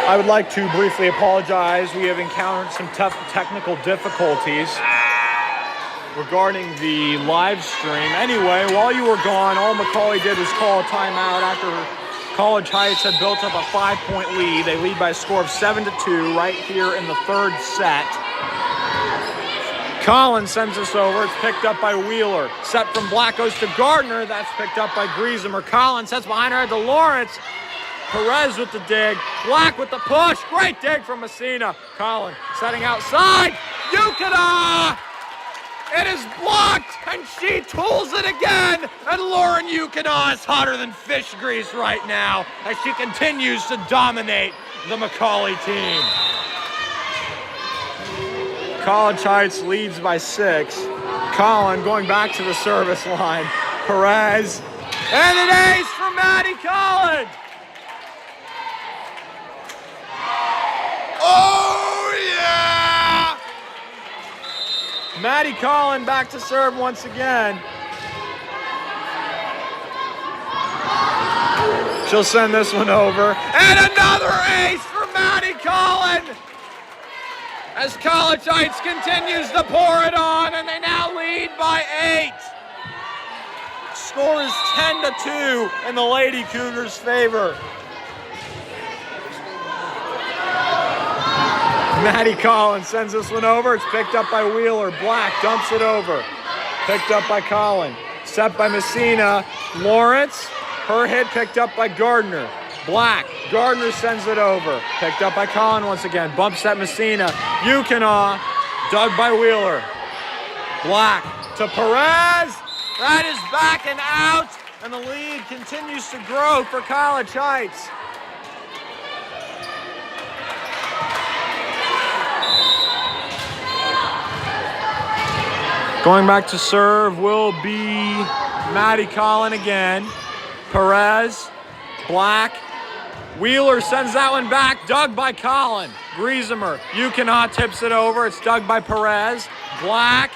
I would like to briefly apologize. We have encountered some tough technical difficulties regarding the live stream. Anyway, while you were gone, all McAuley did was call a timeout after College Heights had built up a 5-point lead. They lead by a score of 7-2 right here in the third set. Collins sends this over. It's picked up by Wheeler. Set from Black goes to Gardner. That's picked up by Griesemer. Collins sets behind her to Lawrence. Perez with the dig. Black with the push. Great dig from Messina. Collins setting outside. Yukina! It is blocked, and she tools it again. And Lauren Yukina is hotter than fish grease right now as she continues to dominate the McAuley team. College Heights leads by 6. Collin going back to the service line. Perez. And an ace for Maddie Collin. Oh, yeah! Maddie Collin back to serve once again. She'll send this one over. And another ace for Maddie Collin! As College Heights continues to pour it on, and they now lead by 8. Score is 10-2 in the Lady Cougars' favor. Maddie Collins sends this one over. It's picked up by Wheeler. Black dumps it over. Picked up by Collin. Set by Messina. Lawrence. Her hit picked up by Gardner. Black. Gardner sends it over. Picked up by Collin once again. Bump set Messina. Yukina. Dug by Wheeler. Black to Perez. That is back and out. And the lead continues to grow for College Heights. Going back to serve will be Maddie Collin again. Perez. Black. Wheeler sends that one back, dug by Collin. Griesemer, Yukina tips it over. It's dug by Perez. Black,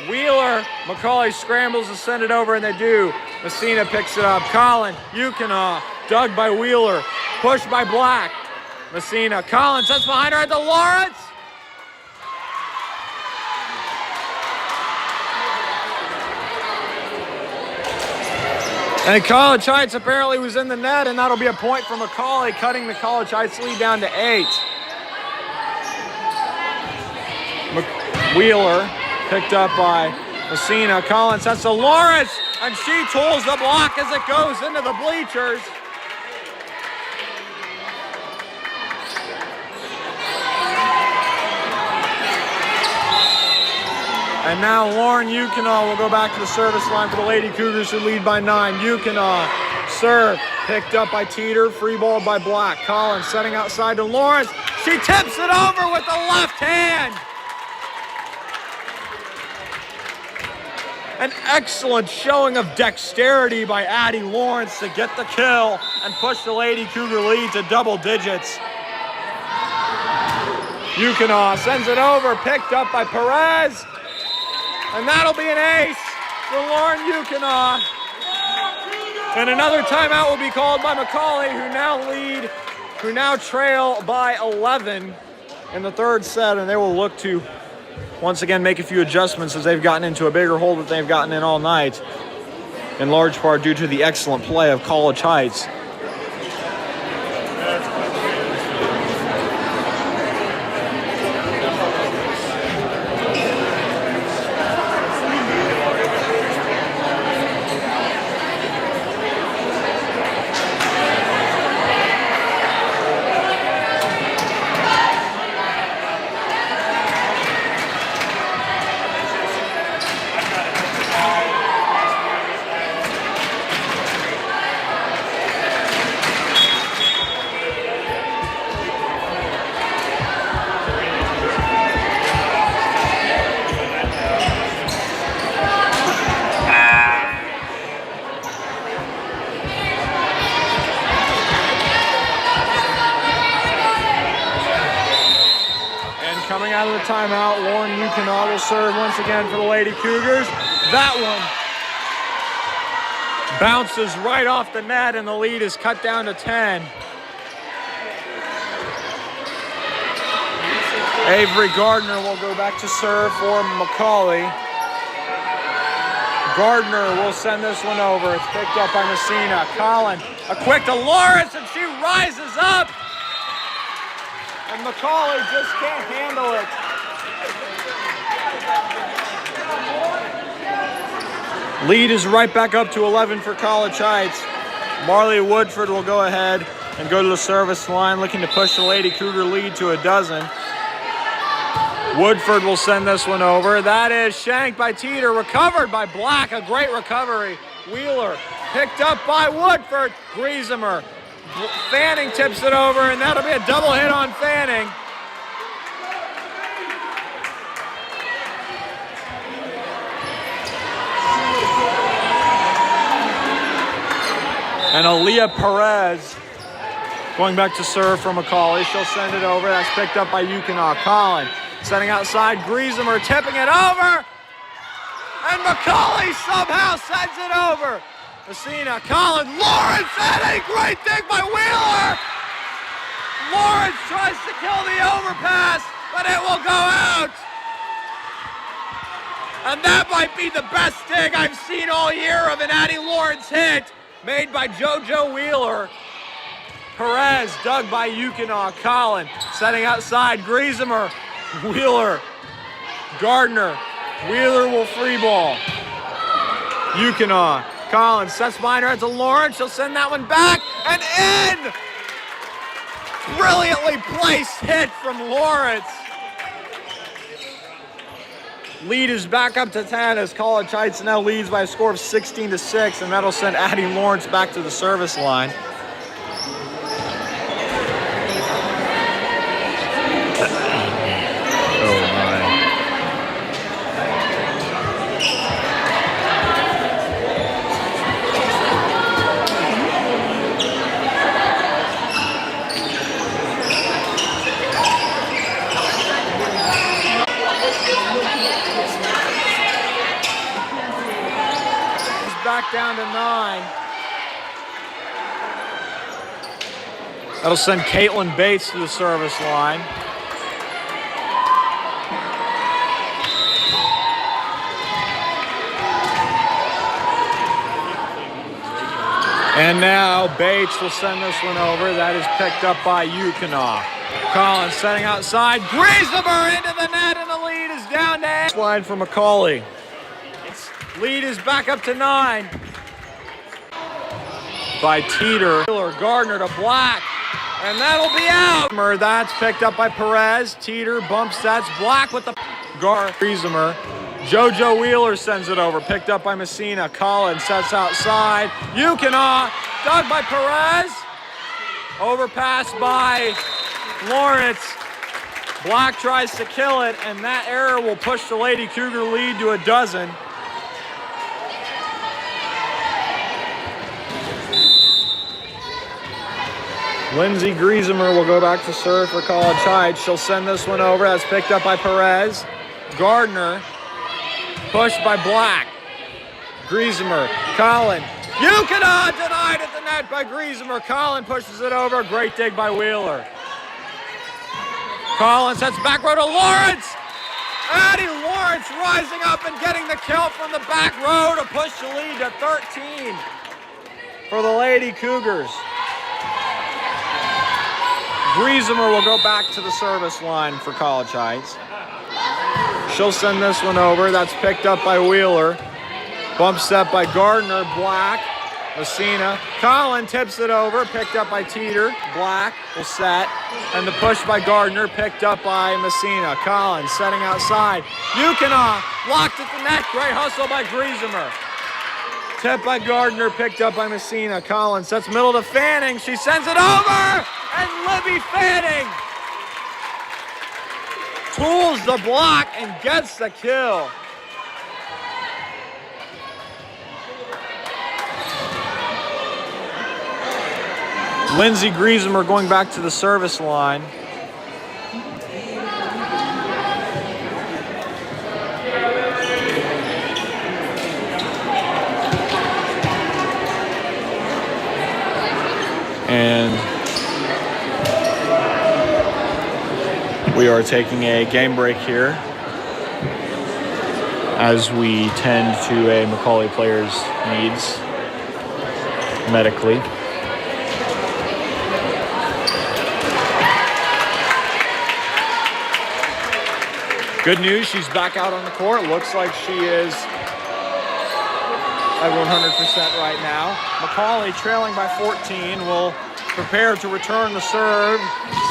Wheeler, McAuley scrambles to send it over, and they do. Messina picks it up. Collin, Yukina, dug by Wheeler. Pushed by Black. Messina, Collins sets behind her at the Lawrence. And College Heights apparently was in the net, and that'll be a point for McAuley, cutting the College Heights lead down to 8. Wheeler picked up by Messina. Collins sets to Lawrence, and she tools the block as it goes into the bleachers. And now Lauren Yukina will go back to the service line for the Lady Cougars, who lead by 9. Yukina, serve, picked up by Teeter, free ball by Black. Collins setting outside to Lawrence. She tips it over with the left hand. An excellent showing of dexterity by Addie Lawrence to get the kill and push the Lady Cougar lead to double digits. Yukina sends it over, picked up by Perez. And that'll be an ace for Lauren Yukina. And another timeout will be called by McAuley, who now trail by 11 in the third set. And they will look to once again make a few adjustments as they've gotten into a bigger hole that they've gotten in all night, in large part due to the excellent play of College Heights. Coming out of the timeout, Lauren Yukina will serve once again for the Lady Cougars. That one bounces right off the net, and the lead is cut down to 10. Avery Gardner will go back to serve for McAuley. Gardner will send this one over. It's picked up by Messina. Collin, a quick to Lawrence, and she rises up. And McAuley just can't handle it. Lead is right back up to 11 for College Heights. Marley Woodford will go ahead and go to the service line, looking to push the Lady Cougar lead to 12. Woodford will send this one over. That is shanked by Teeter, recovered by Black, a great recovery. Wheeler picked up by Woodford. Griesemer, Fanning tips it over, and that'll be a double hit on Fanning. And Aaliyah Perez going back to serve for McAuley. She'll send it over. That's picked up by Yukonaw. Collin setting outside. Griesemer tipping it over. And McAuley somehow sends it over. Messina, Collin, Lawrence, and a great dig by Wheeler. Lawrence tries to kill the overpass, but it will go out. And that might be the best dig I've seen all year of an Addie Lawrence hit. Made by JoJo Wheeler. Perez dug by Yukonaw. Collin setting outside. Griesemer, Wheeler, Gardner. Wheeler will free ball. Yukonaw. Collin sets behind her to Lawrence. She'll send that one back and in. Brilliantly placed hit from Lawrence. Lead is back up to 10 as College Heights now leads by a score of 16-6, and that'll send Addie Lawrence back to the service line. Oh my. Back down to 9. That'll send Caitlin Bates to the service line. And now Bates will send this one over. That is picked up by Yukonaw. Collins setting outside. Griesemer into the net, and the lead is down to 8. Line for McAuley. Lead is back up to 9. By Teeter. Gardner to Black. And that'll be out. That's picked up by Perez. Teeter bump sets. Black with the Griesemer. JoJo Wheeler sends it over. Picked up by Messina. Collins sets outside. Yukonaw. Dug by Perez. Overpass by Lawrence. Black tries to kill it, and that error will push the Lady Cougar lead to 12. Lindsay Griesemer will go back to serve for College Heights. She'll send this one over. That's picked up by Perez. Gardner, pushed by Black. Griesemer, Collin. Yukonaw denied at the net by Griesemer. Collin pushes it over. Great dig by Wheeler. Collin sets back row to Lawrence. Addie Lawrence rising up and getting the kill from the back row to push the lead to 13 for the Lady Cougars. Griesemer will go back to the service line for College Heights. She'll send this one over. That's picked up by Wheeler. Bump step by Gardner. Black. Messina. Collin tips it over. Picked up by Teeter. Black will set. And the push by Gardner. Picked up by Messina. Collin setting outside. Yukonaw blocked at the net. Great hustle by Griesemer. Tip by Gardner. Picked up by Messina. Collin sets middle to Fanning. She sends it over. And Libby Fanning tools the block and gets the kill. Lindsay Griesemer going back to the service line. And We are taking a game break here as we tend to a McAuley player's needs medically. Good news, she's back out on the court. Looks like she is at 100% right now. McAuley, trailing by 14, will prepare to return the serve.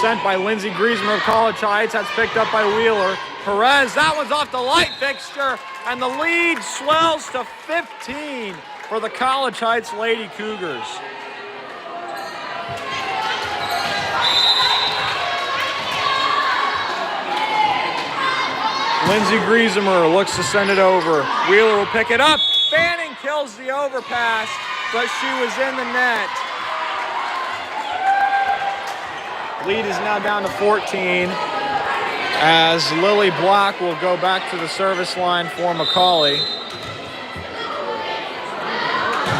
Sent by Lindsey Griezmer of College Heights. That's picked up by Wheeler. Perez, that one's off the light fixture, and the lead swells to 15 for the College Heights Lady Cougars. Lindsey Griezmer looks to send it over. Wheeler will pick it up. Fanning kills the overpass, but she was in the net. Lead is now down to 14 as Lily Black will go back to the service line for McAuley.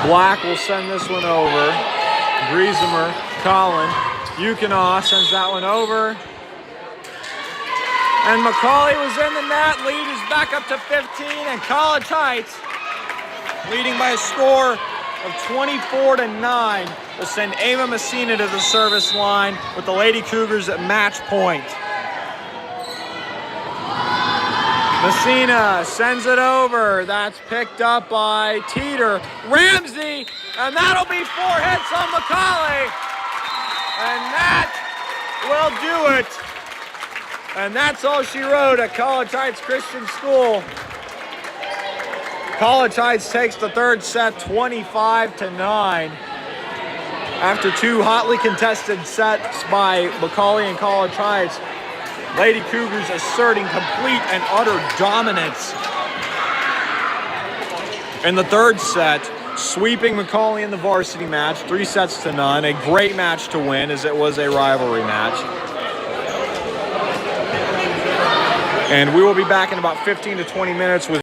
Black will send this one over. Griezmer, Colin, Yukinaw sends that one over. And McAuley was in the net. Lead is back up to 15, and College Heights, leading by a score of 24-9, will send Ava Messina to the service line with the Lady Cougars at match point. Messina sends it over. That's picked up by Teeter. Ramsey, and that'll be 4 hits on McAuley. And that will do it. And that's all she wrote at College Heights Christian School. College Heights takes the third set 25-9. After 2 hotly contested sets by McAuley and College Heights, Lady Cougars asserting complete and utter dominance in the third set, sweeping McAuley in the varsity match 3-0. A great match to win, as it was a rivalry match. And we will be back in about 15 to 20 minutes with